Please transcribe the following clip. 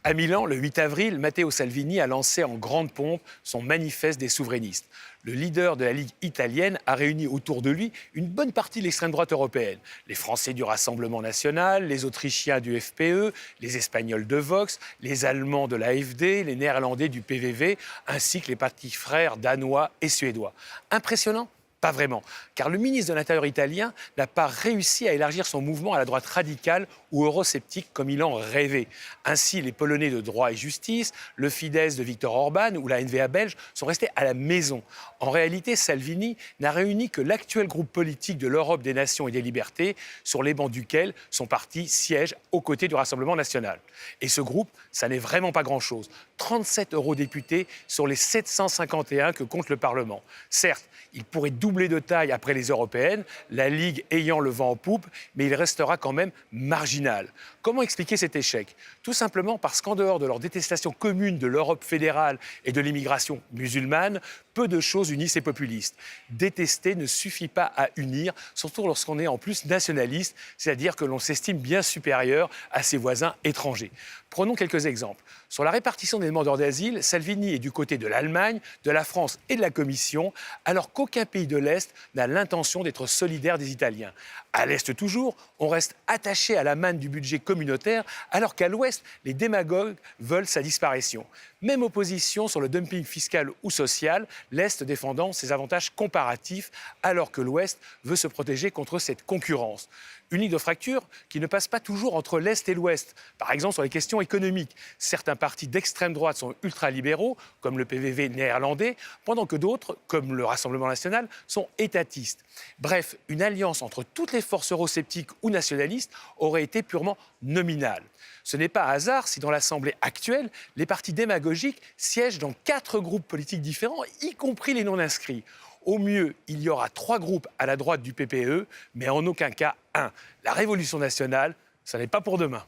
À Milan, le 8 avril, Matteo Salvini a lancé en grande pompe son manifeste des souverainistes. Le leader de la Ligue italienne a réuni autour de lui une bonne partie de l'extrême droite européenne. Les Français du Rassemblement national, les Autrichiens du FPE, les Espagnols de Vox, les Allemands de l'AfD, les Néerlandais du PVV, ainsi que les partis frères danois et suédois. Impressionnant ? Pas vraiment, car le ministre de l'Intérieur italien n'a pas réussi à élargir son mouvement à la droite radicale ou eurosceptique comme il en rêvait. Ainsi, les Polonais de droit et justice, le Fidesz de Viktor Orban ou la NVA belge sont restés à la maison. En réalité, Salvini n'a réuni que l'actuel groupe politique de l'Europe des nations et des libertés, sur les bancs duquel son parti siège aux côtés du Rassemblement national. Et ce groupe, ça n'est vraiment pas grand-chose. 37 eurodéputés sur les 751 que compte le Parlement. Certes, il pourrait doubler de taille après les européennes, la Ligue ayant le vent en poupe, mais il restera quand même marginal. Comment expliquer cet échec ? Tout simplement parce qu'en dehors de leur détestation commune de l'Europe fédérale et de l'immigration musulmane, peu de choses unissent ces populistes. Détester ne suffit pas à unir, surtout lorsqu'on est en plus nationaliste, c'est-à-dire que l'on s'estime bien supérieur à ses voisins étrangers. Prenons quelques exemples. Sur la répartition des demandeurs d'asile, Salvini est du côté de l'Allemagne, de la France et de la Commission, alors qu'aucun pays de l'Est n'a l'intention d'être solidaire des Italiens. À l'Est toujours, on reste attaché à la manne du budget communautaire, alors qu'à l'Ouest, les démagogues veulent sa disparition. Même opposition sur le dumping fiscal ou social, l'Est défendant ses avantages comparatifs, alors que l'Ouest veut se protéger contre cette concurrence. Une ligne de fracture qui ne passe pas toujours entre l'Est et l'Ouest. Par exemple, sur les questions économiques. Certains partis d'extrême droite sont ultralibéraux, comme le PVV néerlandais, pendant que d'autres, comme le Rassemblement national, sont étatistes. Bref, une alliance entre toutes les forces eurosceptiques ou nationalistes aurait été purement nominale. Ce n'est pas un hasard si dans l'Assemblée actuelle, les partis démagogiques siègent dans 4 groupes politiques différents, y compris les non-inscrits. Au mieux, il y aura 3 groupes à la droite du PPE, mais en aucun cas un. La révolution nationale, ça n'est pas pour demain.